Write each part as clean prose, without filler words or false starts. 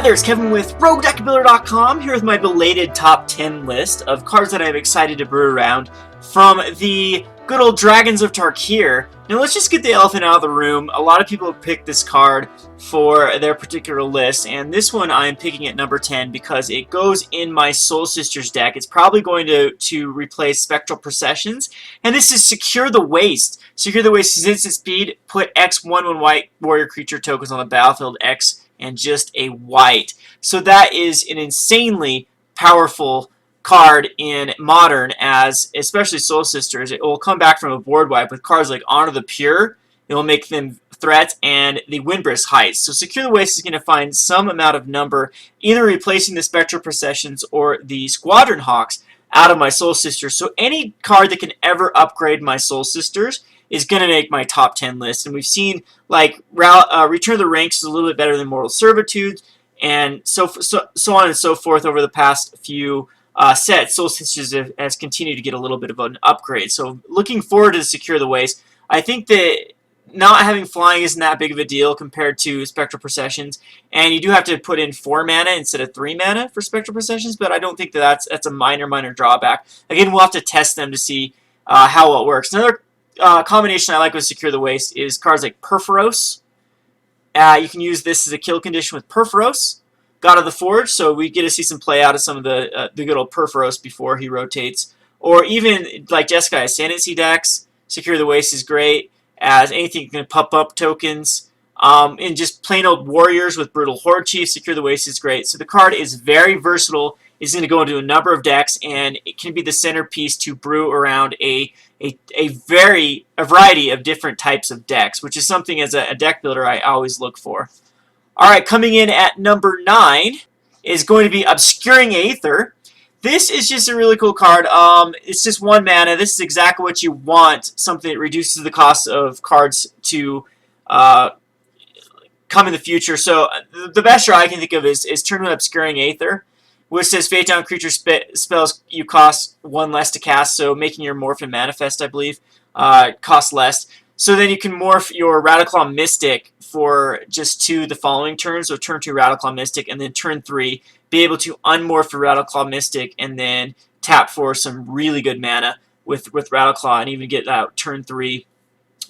Hi there, it's Kevin with RogueDeckBuilder.com, here with my belated top 10 list of cards that I'm excited to brew around from the good old Dragons of Tarkir. Now let's just get the elephant out of the room. A lot of people have picked this card for their particular list, and this one I'm picking at number 10 because it goes in my Soul Sisters deck. It's probably going to replace Spectral Processions, and this is Secure the Waste. Secure the Waste is instant speed, put X 1/1 white warrior creature tokens on the battlefield, X and just a white. So that is an insanely powerful card in Modern, as especially Soul Sisters. It will come back from a board wipe with cards like Honor the Pure. It will make them threats, and the Windbrisk Heights. So Secure the Waste is going to find some amount of number, either replacing the Spectral Processions or the Squadron Hawks out of my Soul Sisters. So any card that can ever upgrade my Soul Sisters is going to make my top 10 list. And we've seen, like, Return of the Ranks is a little bit better than Mortal Servitude, and so on and so forth over the past few sets. Soul Sisters has continued to get a little bit of an upgrade. So looking forward to Secure the Waste. I think that not having flying isn't that big of a deal compared to Spectral Processions, and you do have to put in 4 mana instead of 3 mana for Spectral Processions, but I don't think that that's a minor drawback. Again, we'll have to test them to see how well it works. Another combination I like with Secure the Waste is cards like Perforos. You can use this as a kill condition with Perforos, God of the Forge, so we get to see some play out of some of the good old Perforos before he rotates. Or even, like Jeskai Ascendancy decks, Secure the Waste is great, as anything can pop up tokens. And just plain old Warriors with Brutal Horde Chief, Secure the Waste is great. So the card is very versatile. It's going to go into a number of decks, and it can be the centerpiece to brew around a variety of different types of decks, which is something as a deck builder I always look for. Alright, coming in at number 9 is going to be Obscuring Aether. This is just a really cool card. It's just 1 mana. This is exactly what you want, something that reduces the cost of cards to come in the future. So the best draw I can think of is turn 1 Obscuring Aether, which says Fate Down creature spells you cost 1 less to cast, so making your Morph and Manifest, I believe, cost less. So then you can morph your Rattleclaw Mystic for just 2 the following turn, so turn 2 Rattleclaw Mystic, and then turn 3 be able to unmorph your Rattleclaw Mystic and then tap for some really good mana with Rattleclaw, and even get that turn 3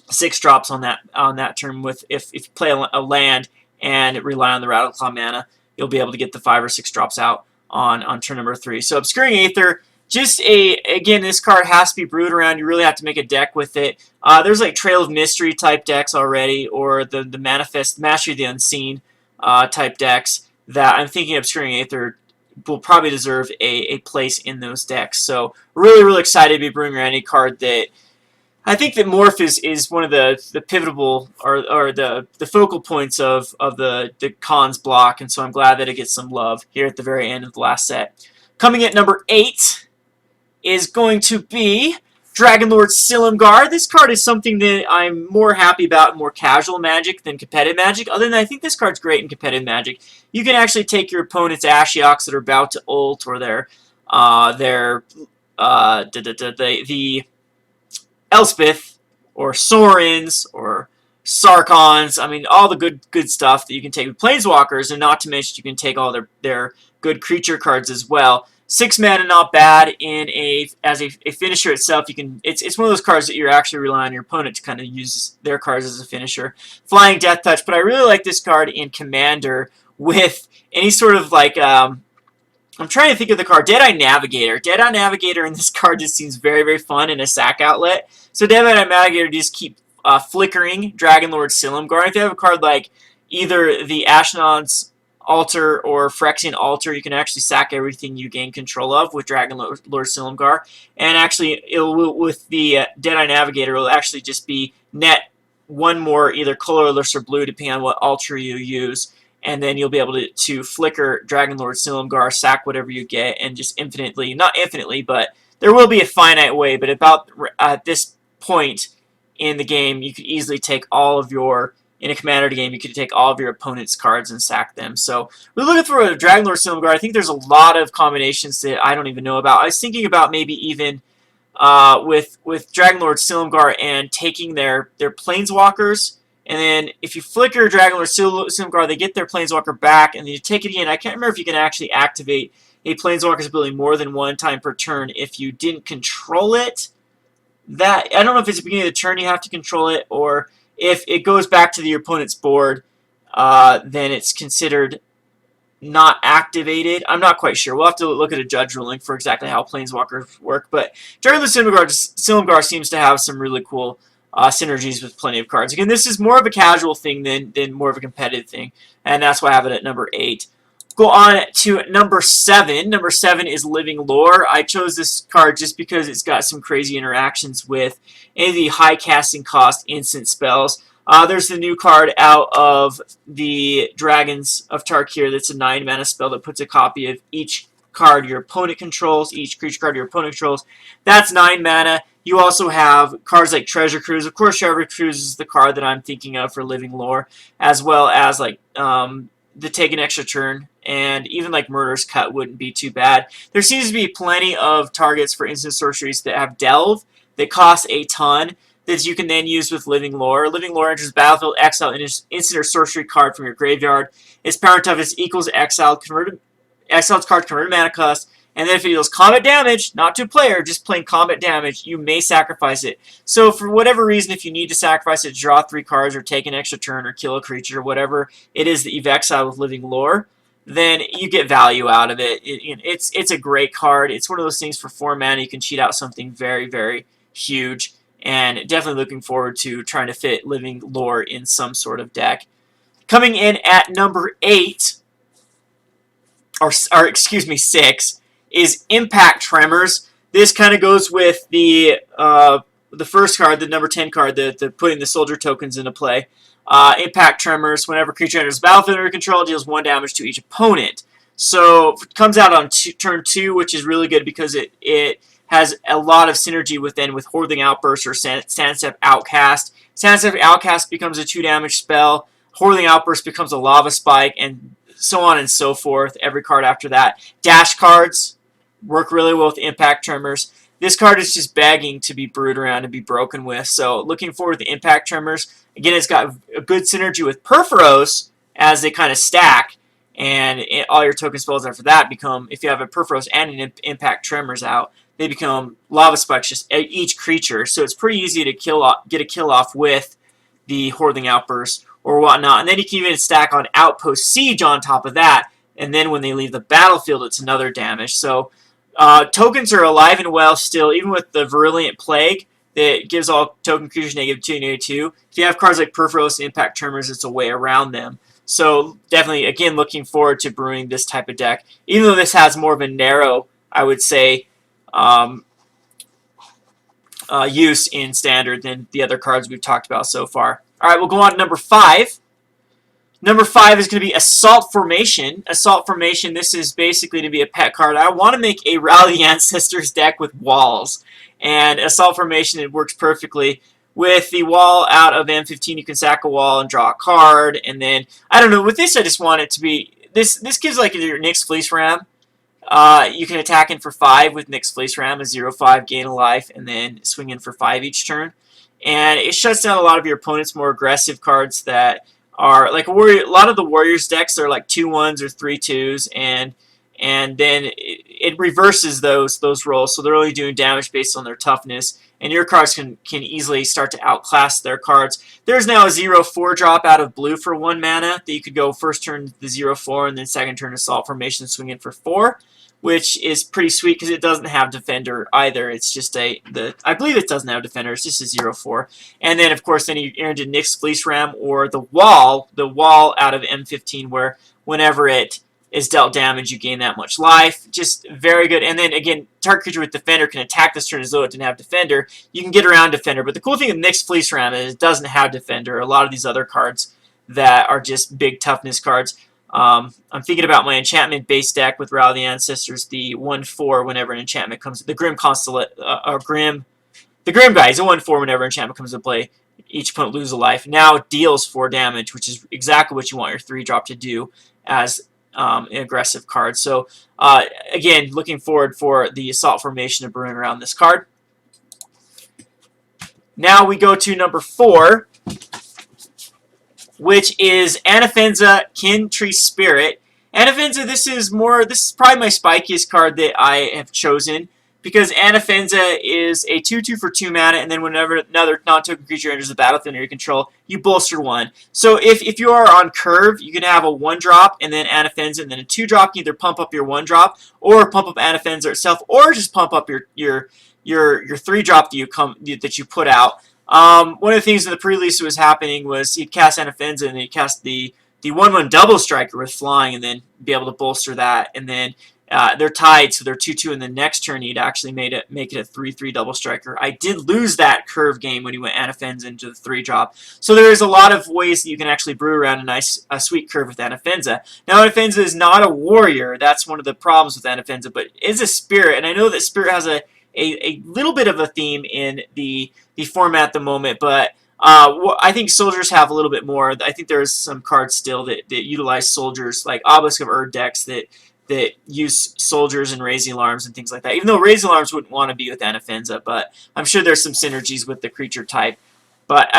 6 drops on that turn. With if you play a land and rely on the Rattleclaw mana, you'll be able to get the 5 or 6 drops out on turn number 3. So Obscuring Aether, again, this card has to be brewed around. You really have to make a deck with it. There's like Trail of Mystery type decks already, or the Manifest Mastery of the Unseen type decks that I'm thinking Obscuring Aether will probably deserve a place in those decks. So really excited to be brewing around a card that I think that Morph is one of the pivotal or the focal points of the Khans block, and so I'm glad that it gets some love here at the very end of the last set. Coming at number 8 is going to be Dragonlord Silumgar. This card is something that I'm more happy about in more casual Magic than competitive Magic. Other than I think this card's great in competitive Magic. You can actually take your opponent's Ashioks that are about to ult, or the Elspeth, or Sorins, or Sarkons. I mean, all the good stuff that you can take with Planeswalkers, and not to mention you can take all their good creature cards as well. 6 mana, not bad. As a finisher itself, it's one of those cards that you're actually relying on your opponent to kind of use their cards as a finisher. Flying Death Touch, but I really like this card in Commander with any sort of like I'm trying to think of the card. Deadeye Navigator. Deadeye Navigator in this card just seems very fun in a sack outlet. So Deadeye Navigator just keep flickering Dragonlord Silumgar. If you have a card like either the Ashnod's Altar or Phyrexian Altar, you can actually sack everything you gain control of with Dragonlord Silumgar. And actually, with the Deadeye Navigator, it will actually just be net 1 more, either colorless or blue, depending on what altar you use. And then you'll be able to flicker Dragonlord Silumgar, sack whatever you get, and just infinitely, not infinitely, but there will be a finite way, but about at this point in the game, you could easily take all of your, in a Commander game, you could take all of your opponent's cards and sack them. So we're looking for a Dragonlord Silumgar. I think there's a lot of combinations that I don't even know about. I was thinking about maybe even with Dragonlord Silumgar and taking their Planeswalkers And then if you flicker Dragonlord Silumgar, they get their Planeswalker back, and then you take it again. I can't remember if you can actually activate a Planeswalker's ability more than one time per turn if you didn't control it. That I don't know if it's the beginning of the turn you have to control it, or if it goes back to your opponent's board, then it's considered not activated. I'm not quite sure. We'll have to look at a judge ruling for exactly how Planeswalkers work. But Dragonlord Silumgar seems to have some really cool synergies with plenty of cards. Again, this is more of a casual thing than more of a competitive thing, and that's why I have it at number 8. Go on to number 7. Number 7 is Living Lore. I chose this card just because it's got some crazy interactions with any of the high casting cost instant spells. There's the new card out of the Dragons of Tarkir that's a 9 mana spell that puts a copy of each card your opponent controls, each creature card your opponent controls. That's 9 mana. You also have cards like Treasure Cruise. Of course, Treasure Cruise is the card that I'm thinking of for Living Lore, as well as like the Take an Extra Turn, and even like Murderous Cut wouldn't be too bad. There seems to be plenty of targets for instant sorceries that have Delve that cost a ton that you can then use with Living Lore. Living Lore enters battlefield, exile an instant or sorcery card from your graveyard. Its power and toughness equals exiled card converted mana cost, and then if it deals combat damage, not to a player, just plain combat damage, you may sacrifice it. So for whatever reason, if you need to sacrifice it, draw 3 cards, or take an extra turn, or kill a creature, or whatever it is that you've exiled with Living Lore, then you get value out of it. It's a great card. It's one of those things for 4 mana you can cheat out something very, very huge, and definitely looking forward to trying to fit Living Lore in some sort of deck. Coming in at number 8, or excuse me, 6, is Impact Tremors. This kind of goes with the first card, the number 10 card, the putting the soldier tokens into play. Impact Tremors, whenever a creature enters the battlefield under control, deals 1 damage to each opponent. So it comes out on turn 2, which is really good because it has a lot of synergy with Hoarding Outburst or Sandstep Outcast. Sandstep Outcast becomes a 2 damage spell. Hoarding Outburst becomes a Lava Spike, and so on and so forth. Every card after that. Dash cards work really well with Impact Tremors. This card is just begging to be brewed around and be broken with. So looking forward to the Impact Tremors. Again, it's got a good synergy with Purphoros as they kind of stack. And all your token spells after that become, if you have a Purphoros and an Impact Tremors out, they become Lava Spikes just each creature. So it's pretty easy to get a kill off with the Hoarding Outburst or whatnot. And then you can even stack on Outpost Siege on top of that. And then when they leave the battlefield, it's another damage. So tokens are alive and well still, even with the Virulent Plague that gives all token creatures -2, -2. If you have cards like Purphoros and Impact Tremors, it's a way around them. So definitely, again, looking forward to brewing this type of deck. Even though this has more of a narrow, I would say, use in Standard than the other cards we've talked about so far. All right, we'll go on to number 5. Number 5 is going to be Assault Formation. Assault Formation, this is basically to be a pet card. I want to make a Rally the Ancestors deck with walls. And Assault Formation, it works perfectly. With the wall out of M15, you can sack a wall and draw a card. And then, I don't know, with this I just want it to be... This gives like your Nyx Fleece Ram. You can attack in for 5 with Nyx Fleece Ram, a 0/5, gain a life, and then swing in for 5 each turn. And it shuts down a lot of your opponent's more aggressive cards that are like a lot of the Warriors decks are like 2/1s or 3/2s, and then it reverses those rolls, so they're only doing damage based on their toughness, and your cards can easily start to outclass their cards. There's now a 0/4 drop out of blue for 1 mana that you could go first turn the 0/4 and then second turn Assault Formation, swing in for 4. Which is pretty sweet because it doesn't have Defender either. It's just I believe it doesn't have Defender. It's just a 0/4. And then, of course, then you enter into Nyx Fleece Ram or the wall out of M15, where whenever it is dealt damage, you gain that much life. Just very good. And then, again, target creature with Defender can attack this turn as though it didn't have Defender. You can get around Defender. But the cool thing with Nyx Fleece Ram is it doesn't have Defender. A lot of these other cards that are just big toughness cards. I'm thinking about my enchantment-based deck with Rally the Ancestors, the 1/4 whenever an enchantment comes. The Grim the Grim guy is a 1/4 whenever enchantment comes into play. Each opponent loses a life. Now it deals 4 damage, which is exactly what you want your 3-drop to do as an aggressive card. So again, looking forward for the Assault Formation of brewing around this card. Now we go to number 4. which is Anafenza, Kin Tree Spirit. Anafenza, this is probably my spikiest card that I have chosen, because Anafenza is a 2/2 for 2 mana, and then whenever another non-token creature enters the battlefield under your control, you bolster 1. So if you are on curve, you can have a 1-drop and then Anafenza, and then a 2-drop. You can either pump up your 1-drop or pump up Anafenza itself, or just pump up your 3-drop that you put out. One of the things in the pre-release that was happening was he'd cast Anafenza and then he'd cast the 1/1 double striker with flying, and then be able to bolster that, and then they're tied, so they're 2/2, and the next turn he'd actually make it a 3/3 double striker. I did lose that curve game when he went Anafenza into the 3-drop. So there is a lot of ways that you can actually brew around a sweet curve with Anafenza. Now, Anafenza is not a warrior. That's one of the problems with Anafenza, but is a spirit, and I know that spirit has a little bit of a theme in the format at the moment, but I think soldiers have a little bit more. I think there's some cards still that utilize soldiers, like Obelisk of Erd decks that use soldiers and raising alarms and things like that. Even though raising alarms wouldn't want to be with Anafenza, but I'm sure there's some synergies with the creature type. But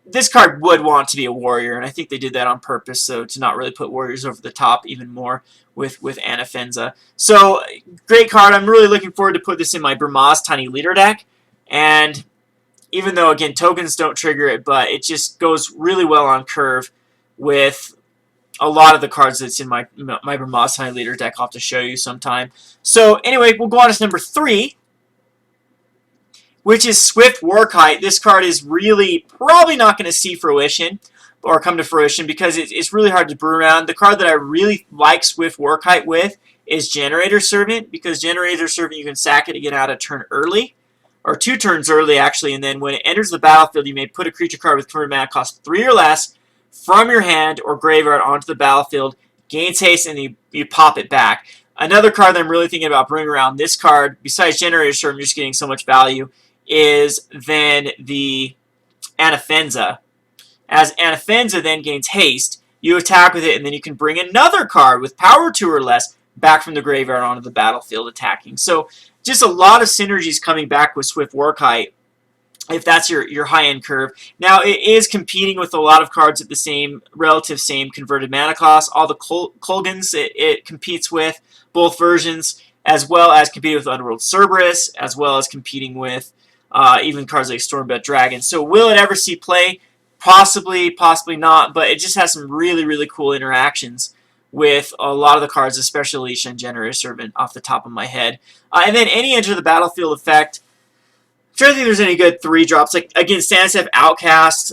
this card would want to be a warrior, and I think they did that on purpose, so to not really put warriors over the top even more with Anafenza. So, great card. I'm really looking forward to put this in my Brahma's Tiny Leader deck. And even though, again, tokens don't trigger it, but it just goes really well on curve with a lot of the cards that's in my Brahma's Tiny Leader deck. I'll have to show you sometime. So, anyway, we'll go on to number 3, which is Swift Warkite. This card is really probably not going to see fruition or come to fruition because it's really hard to brew around. The card that I really like Swift Warkite with is Generator Servant, because Generator Servant, you can sack it to get out a turn early, or 2 turns early actually, and then when it enters the battlefield, you may put a creature card with converted mana cost 3 or less from your hand or graveyard onto the battlefield, gains haste, and you pop it back. Another card that I'm really thinking about bringing around this card, besides Generator Servant, just getting so much value, is then the Anafenza. As Anafenza then gains haste, you attack with it, and then you can bring another card with power 2 or less back from the graveyard onto the battlefield attacking. So just a lot of synergies coming back with Swift Warkite, if that's your high-end curve. Now, it is competing with a lot of cards at the relative same converted mana cost. All the Kolgans it competes with, both versions, as well as competing with Underworld Cerberus, as well as competing with even cards like Stormbed Dragon. So will it ever see play? Possibly, possibly not, but it just has some really, really cool interactions with a lot of the cards, especially Alicia and Generator Servant off the top of my head. And then any Enter the Battlefield effect. I'm trying to think if there's any good 3-drops. Like, again, Sandstep Outcast,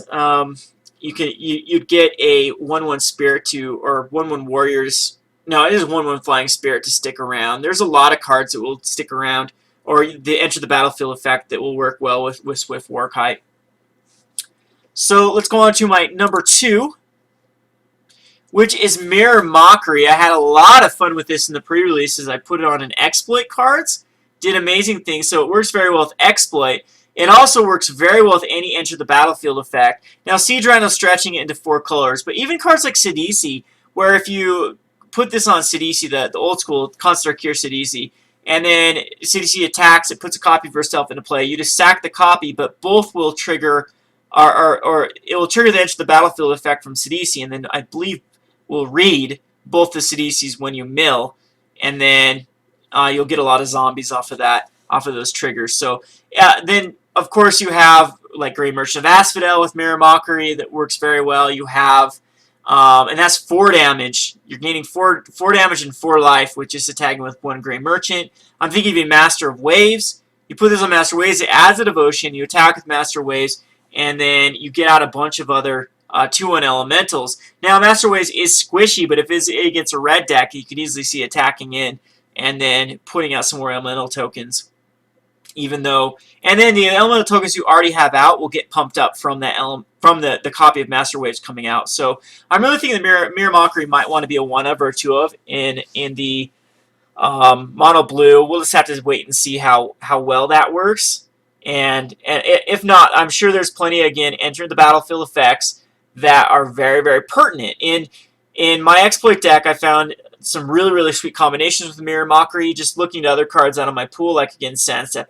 you'd get a 1/1 Spirit or 1/1 Warriors. No, it is 1/1 Flying Spirit to stick around. There's a lot of cards that will stick around, or the Enter the Battlefield effect that will work well with Swift Warkite. So let's go on to my number 2, which is Mirror Mockery. I had a lot of fun with this in the pre-releases. I put it on an exploit cards, did amazing things, so it works very well with exploit. It also works very well with any Enter the Battlefield effect. Now, Siege Rhino stretching it into 4 colors, but even cards like Sidisi, where if you put this on Sidisi, the old school Tarkir Sidisi, and then Sidisi attacks, it puts a copy of herself into play. You just sack the copy, but both will trigger, or it will trigger the Enter the Battlefield effect from Sidisi, and then I believe will read both the Sidisis when you mill, and then you'll get a lot of zombies off of those triggers. So then, of course, you have like Grey Merchant of Asphodel with Mirror Mockery that works very well. You have, and that's 4 damage. You're gaining 4 damage and 4 life, with just attacking with 1 Grey Merchant. I'm thinking of a Master of Waves. You put this on Master of Waves, it adds a Devotion. You attack with Master of Waves, and then you get out a bunch of other 2/1 elementals. Now, Master Waves is squishy, but if it's against a red deck, you could easily see attacking in and then putting out some more elemental tokens. And then the elemental tokens you already have out will get pumped up from the copy of Master Waves coming out. So I'm really thinking that Mirror Mockery might want to be a 1 of or a 2 of in the mono blue. We'll just have to wait and see how well that works. And if not, I'm sure there's plenty, again, Enter the Battlefield effects that are very, very pertinent. In my exploit deck, I found some really, really sweet combinations with Mirror Mockery, just looking at other cards out of my pool, like, again, Sandstep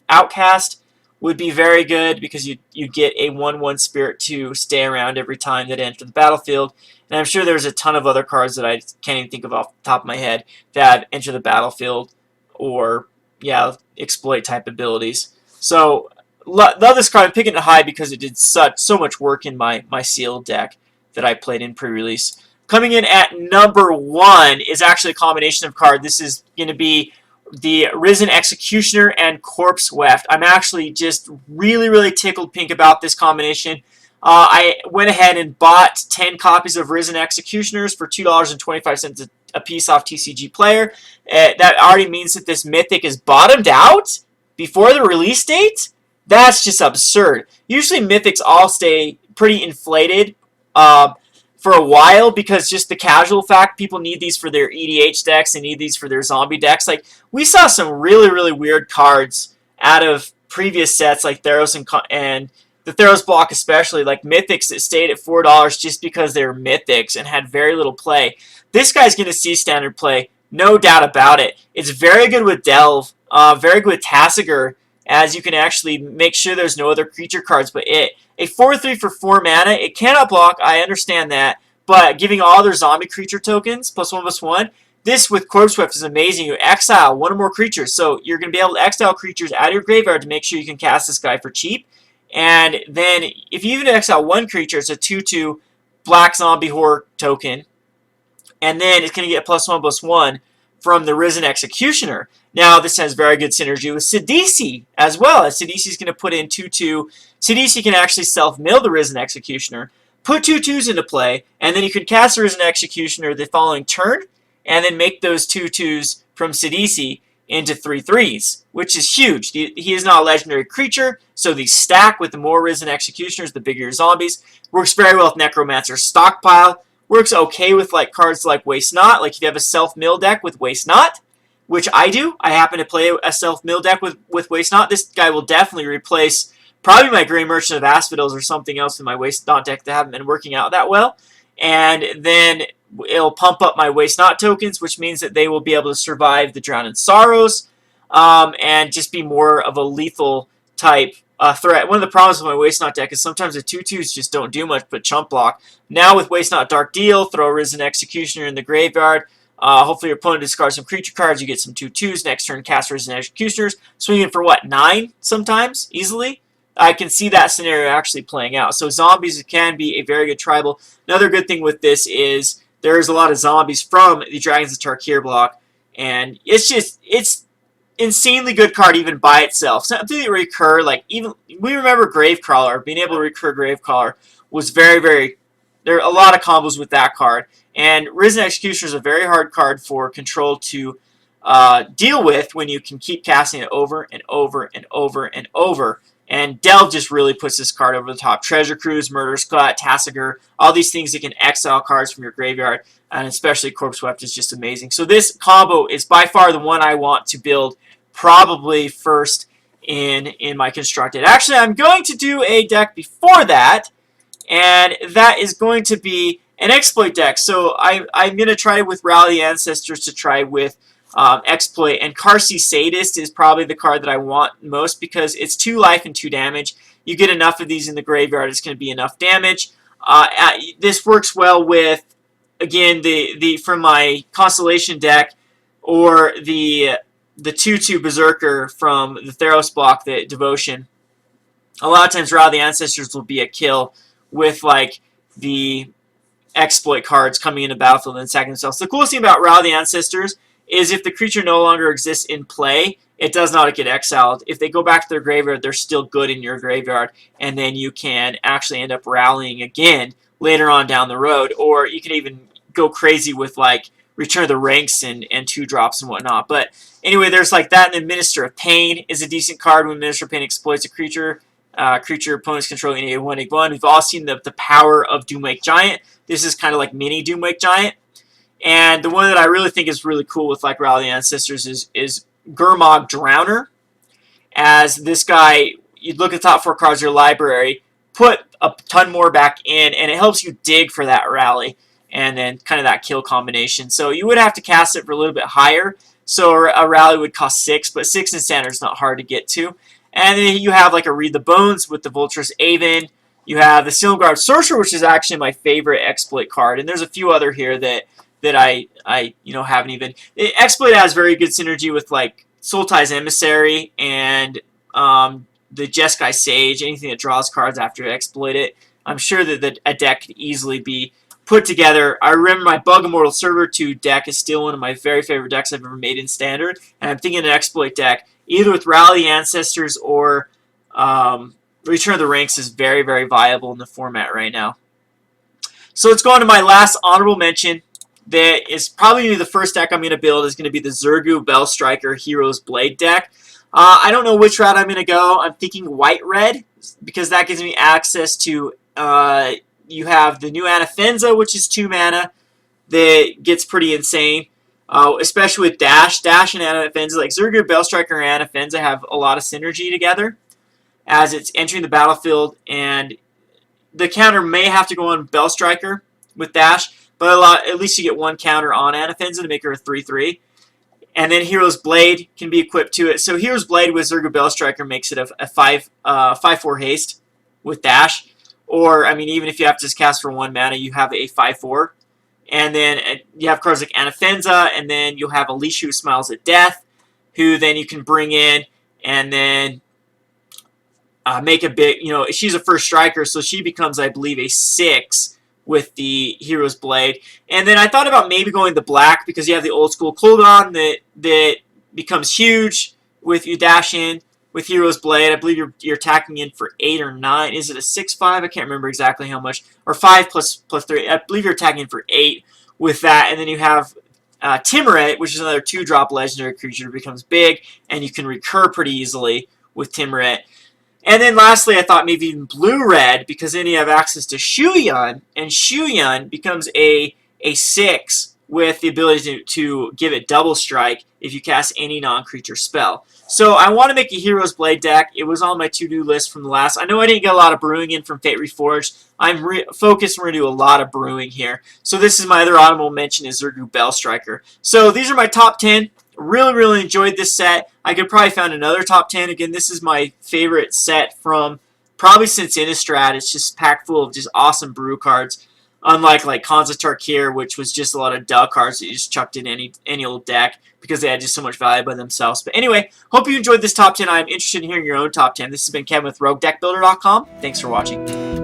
Outcast would be very good because you get a 1/1 spirit to stay around every time that enter the battlefield. And I'm sure there's a ton of other cards that I can't even think of off the top of my head that enter the battlefield or, yeah, exploit type abilities. So, love this card. I'm picking it high because it did so much work in my sealed deck that I played in pre-release. Coming in at number 1 is actually a combination of cards. This is going to be the Rizen Executioner and Corpse Weft. I'm actually just really tickled pink about this combination. I went ahead and bought 10 copies of Rizen Executioners for $2.25 a piece off TCG Player. That already means that this Mythic is bottomed out before the release date? That's just absurd. Usually Mythics all stay pretty inflated for a while because just the casual fact people need these for their EDH decks, they need these for their zombie decks. Like, we saw some really weird cards out of previous sets like Theros and the Theros block especially, like Mythics that stayed at $4 just because they were Mythics and had very little play. This guy's going to see standard play, no doubt about it. It's very good with Delve, very good with Tasigur, as you can actually make sure there's no other creature cards but it. A 4/3 for 4 mana, it cannot block, I understand that, but giving all their zombie creature tokens, +1/+1, this with Corpse Weft is amazing. You exile one or more creatures, so you're going to be able to exile creatures out of your graveyard to make sure you can cast this guy for cheap. And then, if you even exile one creature, it's a 2/2 black zombie horror token. And then it's going to get +1/+1 from the Rizen Executioner. Now, this has very good synergy with Sidisi as well, as Sidisi is going to put in 2/2. Sidisi can actually self-mill the Rizen Executioner, put 2/2s into play, and then you can cast the Rizen Executioner the following turn, and then make those 2/2s from Sidisi into 3/3s, which is huge. He is not a legendary creature, so these stack with the more Rizen Executioners, the bigger your zombies. Works very well with Necromancer's Stockpile. Works okay with like cards like Waste Not, like if you have a self-mill deck with Waste Not, which I do. I happen to play a self-mill deck with Waste Not. This guy will definitely replace probably my Grey Merchant of Asphodels or something else in my Waste Not deck that haven't been working out that well. And then it'll pump up my Waste Not tokens, which means that they will be able to survive the Drown in Sorrows and just be more of a lethal type threat. One of the problems with my Waste Not deck is sometimes the 2/2s just don't do much but chump block. Now with Waste Not Dark Deal, throw a Rizen Executioner in the graveyard. Hopefully your opponent discards some creature cards, you get some 2/2s, next turn cast Rizen Executioners, swinging for what, 9 sometimes, easily? I can see that scenario actually playing out. So zombies can be a very good tribal. Another good thing with this is there's a lot of zombies from the Dragons of Tarkir block, and it's insanely good card even by itself. Something that recur, like even we remember Gravecrawler, being able to recur Gravecrawler was very there are a lot of combos with that card. And Rizen Executioner is a very hard card for Control to deal with when you can keep casting it over and over and over and over. And Delve just really puts this card over the top. Treasure Cruise, Murder Squad, Tasigur, all these things that can exile cards from your graveyard, and especially Corpse Weft is just amazing. So this combo is by far the one I want to build probably first in my constructed. Actually, I'm going to do a deck before that, and that is going to be an exploit deck. So I'm going to try with Rally Ancestors to try with exploit, and Karsi Sadist is probably the card that I want most because it's 2 life and 2 damage. You get enough of these in the graveyard, it's going to be enough damage. This works well with, again, the from my Constellation deck, or the 2/2 Berserker from the Theros block, the Devotion. A lot of times Rally Ancestors will be a kill with like the exploit cards coming into battlefield and attacking themselves. The coolest thing about Rally Ancestors is if the creature no longer exists in play, it does not get exiled. If they go back to their graveyard, they're still good in your graveyard, and then you can actually end up rallying again later on down the road, or you can even go crazy with like Return of the Ranks and 2-drops and whatnot. But anyway, there's like that, and then Minister of Pain is a decent card when Minister of Pain exploits a creature. Creature opponents controlling -1/-1. We've all seen the power of Doomwake Giant. This is kind of like mini Doomwake Giant. And the one that I really think is really cool with like Rally Ancestors is Gurmag Drowner. As this guy, you look at the top 4 cards of your library, put a ton more back in, and it helps you dig for that rally, and then kind of that kill combination. So you would have to cast it for a little bit higher. So a rally would cost 6, but 6 in standard is not hard to get to. And then you have like a Read the Bones with the Vulturous Aven. You have the Cillumgar Sorcerer, which is actually my favorite exploit card, and there's a few other here that I haven't even. Exploit has very good synergy with like Sultai's Emissary and the Jeskai Sage. Anything that draws cards after you exploit it. I'm sure that a deck could easily be put together. I remember my Bug Immortal Servitude deck is still one of my very favorite decks I've ever made in Standard, and I'm thinking an exploit deck either with Rally the Ancestors or Return of the Ranks is very, very viable in the format right now. So let's go on to my last honorable mention. That is probably the first deck I'm going to build is going to be the Zurgo Bellstriker Hero's Blade deck. I don't know which route I'm going to go. I'm thinking white-red because that gives me access to... you have the new Anafenza, which is 2 mana, that gets pretty insane. Especially with Dash. Dash and Anafenza, like Zurgo Bellstriker and Anafenza have a lot of synergy together as it's entering the battlefield, and the counter may have to go on Bellstriker with Dash, but at least you get 1 counter on Anafenza to make her a 3/3. And then Hero's Blade can be equipped to it. So Hero's Blade with Zurgo Bellstriker makes it a 5/4 haste with Dash. Or, I mean, even if you have to just cast for 1 mana, you have a 5/4. And then you have cards like Anafenza, and then you'll have Alicia who Smiles at Death, who then you can bring in and then make a big, she's a first striker, so she becomes, I believe, a 6 with the Hero's Blade. And then I thought about maybe going the black because you have the old school cooldown that becomes huge with you dash in with Hero's Blade. I believe you're attacking in for 8 or 9. Is it a 6/5? I can't remember exactly how much. Or 5 plus 3. I believe you're attacking in for 8 with that. And then you have Timuret, which is another 2-drop legendary creature that becomes big, and you can recur pretty easily with Timuret. And then lastly, I thought maybe even blue-red, because then you have access to Shuyun, and Shuyun becomes a 6 with the ability to give it double strike if you cast any non-creature spell. So I want to make a Hero's Blade deck. It was on my to-do list from the last. I know I didn't get a lot of brewing in from Fate Reforged. I'm focused. We're going to do a lot of brewing here. So this is my other honorable mention is Zurgo Bellstriker. So these are my top 10. Really, really enjoyed this set. I could probably find another top 10. Again, this is my favorite set from probably since Innistrad. It's just packed full of just awesome brew cards. Unlike like Khans Tarkir, which was just a lot of duck cards that you just chucked in any old deck because they had just so much value by themselves. But anyway, hope you enjoyed this top 10. I'm interested in hearing your own top 10. This has been Kevin with RogueDeckBuilder.com. Thanks for watching.